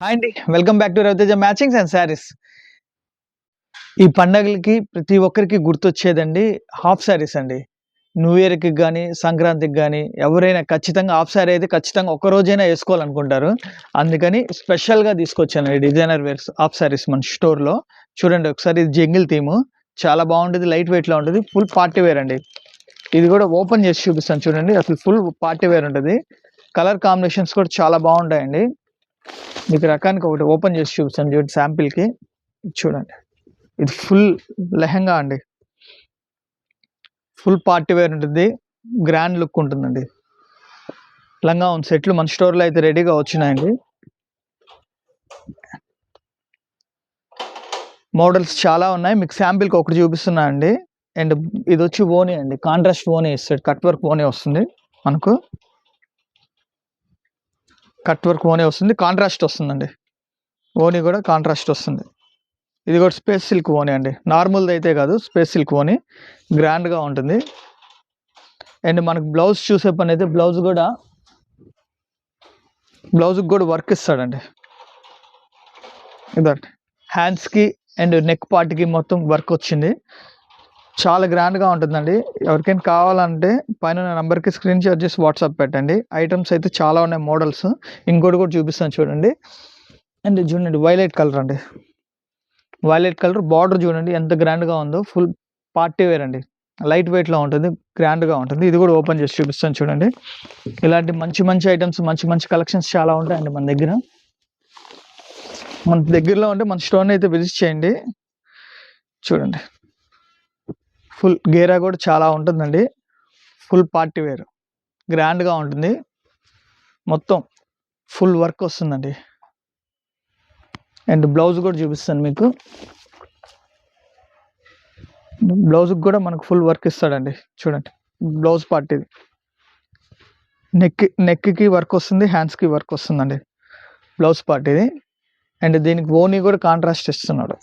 Hi అండి. Welcome back to Raviteja matchings and saris. ఈ పండగలకి ప్రతి ఒక్కరికి గుర్తొచ్చేదండి హాఫ్ శారీస్ అండి. న్యూ ఇయర్‌కి గాని, సంక్రాంతికి గాని ఎవరైనా ఖచ్చితంగా హాఫ్ శారీ అయితే ఖచ్చితంగా ఒక్క రోజైనా ఏసుకోవాలనుకుంటారు. అందుకని స్పెషల్‌గా తీసుకొచ్చాను ఈ డిజైనర్ వేర్స్ హాఫ్ శారీస్ మన స్టోర్‌లో. చూడండి ఒకసారి ఇది జంగిల్ థీము. చాలా బావుంటది. లైట్ వెయిట్‌లో ఉంటది. ఫుల్ పార్టీ వేర్ అండి. ఇది కూడా ఓపెన్ చేసి చూపిస్తాను చూడండి. అసలు ఫుల్ పార్టీ వేర్ ఉంటది. కలర్ కాంబినేషన్స్ కూడా చాలా బావుంటాయండి. మీకు రకానికి ఒకటి ఓపెన్ చేసి చూపిస్తాను చూడండి శాంపిల్‌కి. చూడండి. ఇది ఫుల్ లెహెంగా అండి. ఫుల్ పార్టీ వేర్ ఉంటుంది. గ్రాండ్ లుక్ ఉంటుందండి. లంగావోని సెట్లు మన స్టోర్‌లో అయితే రెడీగా వచ్చినాయండి. మోడల్స్ చాలా ఉన్నాయి. మీకు శాంపిల్‌కి ఒకటి చూపిస్తున్నా అండి. అండ్ ఇదొచ్చి ఓనీ అండి. కాంట్రాస్ట్ ఓనీ ఇస్తాడు. కట్ వర్క్ ఓనీ వస్తుంది మనకు. కట్ వర్క్ ఓనీ వస్తుంది. కాంట్రాస్ట్ వస్తుందండి. ఓనీ కూడా కాంట్రాస్ట్ వస్తుంది. ఇది కూడా స్పేస్ సిల్క్ ఓనీ అండి. నార్మల్‌ది అయితే కాదు. స్పేస్ సిల్క్ ఓనీ. గ్రాండ్‌గా ఉంటుంది. అండ్ మనకు బ్లౌజ్ చూసే పనైతే బ్లౌజ్‌కి కూడా వర్క్ ఇస్తాడండి. ఇదండి. హ్యాండ్స్‌కి అండ్ నెక్ పార్ట్‌కి మొత్తం వర్క్ వచ్చింది. చాలా గ్రాండ్‌గా ఉంటుందండి. ఎవరికైనా కావాలంటే పైన ఉన్న నంబర్‌కి స్క్రీన్ షాట్ చేసి వాట్సాప్ పెట్టండి. ఐటెమ్స్ అయితే చాలా ఉన్నాయి మోడల్స్. ఇంకోటి కూడా చూపిస్తాను చూడండి. అండ్ చూడండి వైలెట్ కలర్ అండి. వైలెట్ కలర్ బార్డర్ చూడండి ఎంత గ్రాండ్‌గా ఉందో. ఫుల్ పార్టీ వేర్ అండి. లైట్ వెయిట్‌లో ఉంటుంది. గ్రాండ్‌గా ఉంటుంది. ఇది కూడా ఓపెన్ చేసి చూపిస్తాను చూడండి. ఇలాంటి మంచి మంచి ఐటెమ్స్, మంచి మంచి కలెక్షన్స్ చాలా ఉంటాయండి మన దగ్గర. మన దగ్గరలో ఉంటే మన స్టోర్‌ని అయితే విజిట్ చేయండి. చూడండి. ఫుల్ గేరా కూడా చాలా ఉంటుందండి. Full party wear. గ్రాండ్‌గా ఉంటుంది. మొత్తం ఫుల్ వర్క్ వస్తుందండి. అండ్ బ్లౌజ్ కూడా చూపిస్తాను మీకు. బ్లౌజ్‌కి కూడా మనకు ఫుల్ వర్క్ ఇస్తాడండి. చూడండి. బ్లౌజ్ పార్ట్ ఇది. నెక్‌కి వర్క్ వస్తుంది. హ్యాండ్స్‌కి వర్క్ వస్తుందండి. బ్లౌజ్ పార్ట్ ఇది. అండ్ దీనికి ఓనీ కూడా కాంట్రాస్ట్ ఇస్తున్నాడు.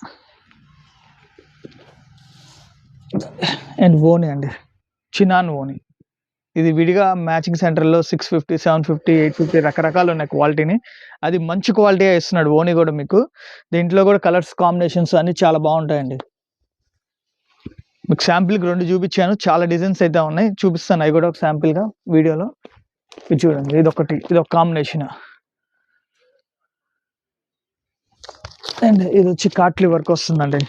అండ్ ఓనీ అండి. చినాన్ ఓనీ. ఇది విడిగా మ్యాచింగ్ సెంటర్‌లో 650, 750, 850 రకరకాలు ఉన్నాయి క్వాలిటీని. అది మంచి క్వాలిటీయే ఇస్తున్నాడు ఓనీ కూడా మీకు. దీంట్లో కూడా కలర్స్ కాంబినేషన్స్ అన్నీ చాలా బావుంటాయండి. మీకు శాంపిల్‌కి 2 చూపించాను. చాలా డిజైన్స్ అయితే ఉన్నాయి. చూపిస్తాను అవి కూడా ఒక శాంపిల్‌గా వీడియోలో. ఇది చూడండి. ఇదొక కాంబినేషన్. అండ్ ఇదొచ్చి కాట్లీ వర్క్ వస్తుందండి.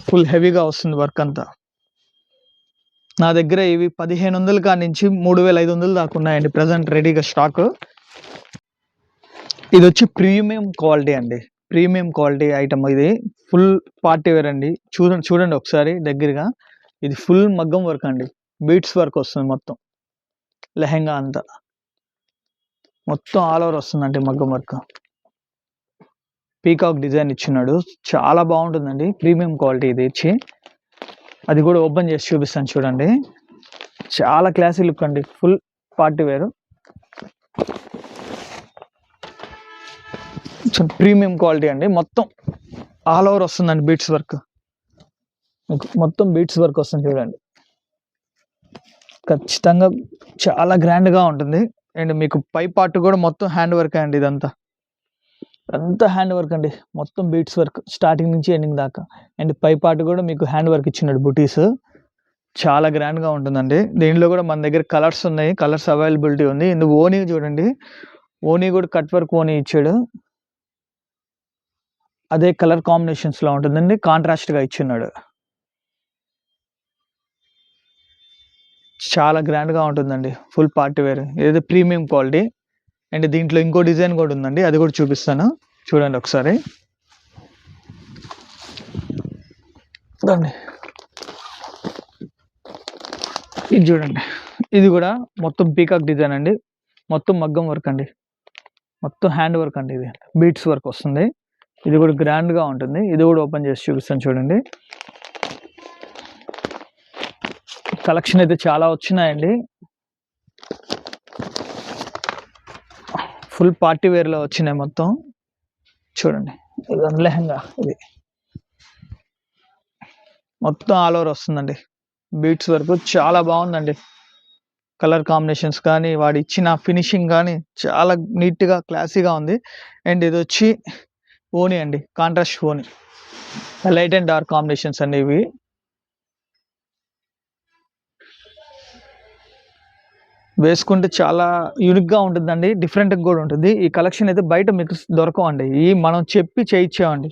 ఫుల్ హెవీగా వస్తుంది వర్క్ అంతా. నా దగ్గర ఇవి 1500 కాడ్నుంచి 3500 దాకా ఉన్నాయండి ప్రెజెంట్ రెడీగా స్టాకు. ఇదొచ్చి ప్రీమియం క్వాలిటీ అండి. ప్రీమియం క్వాలిటీ ఐటమ్ ఇది. ఫుల్ పార్టీ వేర్ అండి. చూడండి ఒకసారి దగ్గరగా. ఇది ఫుల్ మగ్గం వర్క్ అండి. బీట్స్ వర్క్ వస్తుంది మొత్తం. లెహెంగా అంతా. మొత్తం ఆల్ ఓవర్ వస్తుందండి మగ్గం వర్క్. పీకాక్ డిజైన్ ఇచ్చినాడు. చాలా బావుంటుందండి. ప్రీమియం క్వాలిటీ ఇది ఇచ్చి. అది కూడా ఓపెన్ చేసి చూపిస్తాను చూడండి. చాలా క్లాసీ లుక్ అండి. Full party wear. Premium quality అండి. మొత్తం ఆల్ ఓవర్ వస్తుందండి బీట్స్ వర్క్. మొత్తం బీట్స్ వర్క్ వస్తుంది చూడండి. ఖచ్చితంగా చాలా గ్రాండ్‌గా ఉంటుంది. అండ్ మీకు పై పార్ట్ కూడా మొత్తం హ్యాండ్ వర్కే అండి ఇదంతా. అంతా హ్యాండ్ వర్క్ అండి. మొత్తం బీట్స్ వర్క్ స్టార్టింగ్ నుంచి ఎండింగ్ దాకా. అండ్ పై పార్ట్ కూడా మీకు హ్యాండ్ వర్క్ ఇచ్చినాడు బుటీస్. చాలా గ్రాండ్‌గా ఉంటుందండి. దీంట్లో కూడా మన దగ్గర కలర్స్ ఉన్నాయి. కలర్స్ అవైలబిలిటీ ఉంది. ఇందులో ఓనీ చూడండి. ఓనీ కూడా కట్ వర్క్ ఓనీ ఇచ్చాడు. అదే కలర్ కాంబినేషన్స్‌లో ఉంటుందండి. కాంట్రాస్ట్‌గా ఇచ్చున్నాడు. చాలా గ్రాండ్‌గా ఉంటుందండి. Full party wear. ఇది ప్రీమియం క్వాలిటీ. అండ్ దీంట్లో ఇంకో డిజైన్ కూడా ఉందండి. అది కూడా చూపిస్తాను. చూడండి ఒకసారి. ఇది చూడండి. ఇది కూడా మొత్తం పీకాక్ డిజైన్ అండి. మొత్తం మగ్గం వర్క్ అండి. మొత్తం హ్యాండ్ వర్క్ అండి ఇది. బీట్స్ వర్క్ వస్తుంది. ఇది కూడా గ్రాండ్‌గా ఉంటుంది. ఇది కూడా ఓపెన్ చేసి చూపిస్తాను చూడండి. కలెక్షన్ అయితే చాలా వచ్చినాయండి. ఫుల్ పార్టీ వేర్‌లో వచ్చినాయి మొత్తం. చూడండి. ఇది లెహంగా ఇది. మొత్తం ఆల్ ఓవర్ వస్తుందండి. బీట్స్ వర్క్ చాలా బావుందండి. కలర్ కాంబినేషన్స్ కానీ, వాడిచ్చిన ఫినిషింగ్ గానీ చాలా నీట్‌గా, క్లాసీగా ఉంది. అండ్ ఇదొచ్చి ఓనీ అండి. కాంట్రాస్ట్ ఓనీ. లైట్ అండ్ డార్క్ కాంబినేషన్స్ అండి ఇవి. వేసుకుంటే చాలా యూనిక్‌గా ఉంటుందండి. డిఫరెంట్‌గా గూడా ఉంటుంది. ఈ కలెక్షన్ అయితే బయట మీకు దొరకవండి. మనం చెప్పి చేయిచ్చామండి.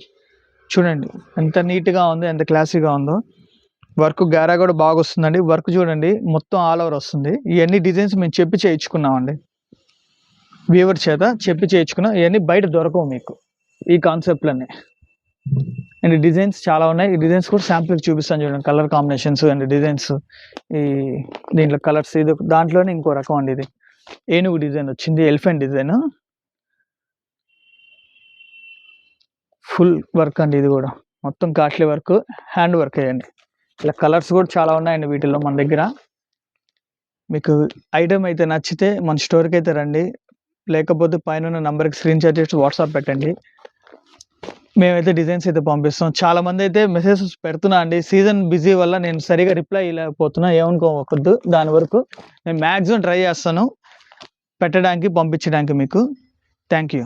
చూడండి ఎంత నీట్‌గా ఉందో, ఎంత క్లాసీగా ఉందో. వర్క్ గారా గూడా బాగొస్తుందండి. వర్క్ చూడండి మొత్తం ఆల్ ఓవర్ వస్తుంది. ఇయన్నీ డిజైన్స్ మేము చెప్పి చేయించుకున్నామండి. వీవర్ చేత చెప్పి చేయించుకున్నాం. ఇయన్నీ బయట దొరకవు మీకు. ఈ కాన్సెప్ట్‌లన్నీ. అండ్ డిజైన్స్ చాలా ఉన్నాయి. ఈ డిజైన్స్ కూడా శాంపుల్‌కి చూపిస్తాను చూడండి. Colour combinations and designs. ఈ దీంట్లో కలర్స్ ఇది దాంట్లోనే ఇంకో రకం అండి ఇది. ఏనుగు డిజైన్ వచ్చింది. Elephant design. ఫుల్ వర్క్ అండి ఇది గూడా. మొత్తం కాస్ట్లీ వర్క్. హ్యాండ్ వర్కే అండి. ఇలా కలర్స్ కూడా చాలా ఉన్నాయండి వీటిల్లో మన దగ్గర. మీకు ఐటెమ్ అయితే నచ్చితే మన స్టోర్‌కైతే రండి. లేకపోతే పైనున్న నంబర్‌కి స్క్రీన్‌షాట్ చేసి వాట్సాప్ పెట్టండి. మేమైతే డిజైన్స్ అయితే పంపిస్తాం. చాలామందైతే మెసేజెస్ పెడుతున్నా అండి. సీజన్ బిజీ వల్ల నేను సరిగ్గా రిప్లై ఇయ్యలేకపోతున్నా. ఏమనుకోవద్దు దాని వరకు. నేను మాక్సిమం ట్రై చేస్తాను పెట్టడానికి, పంపించడానికి మీకు. Thank you.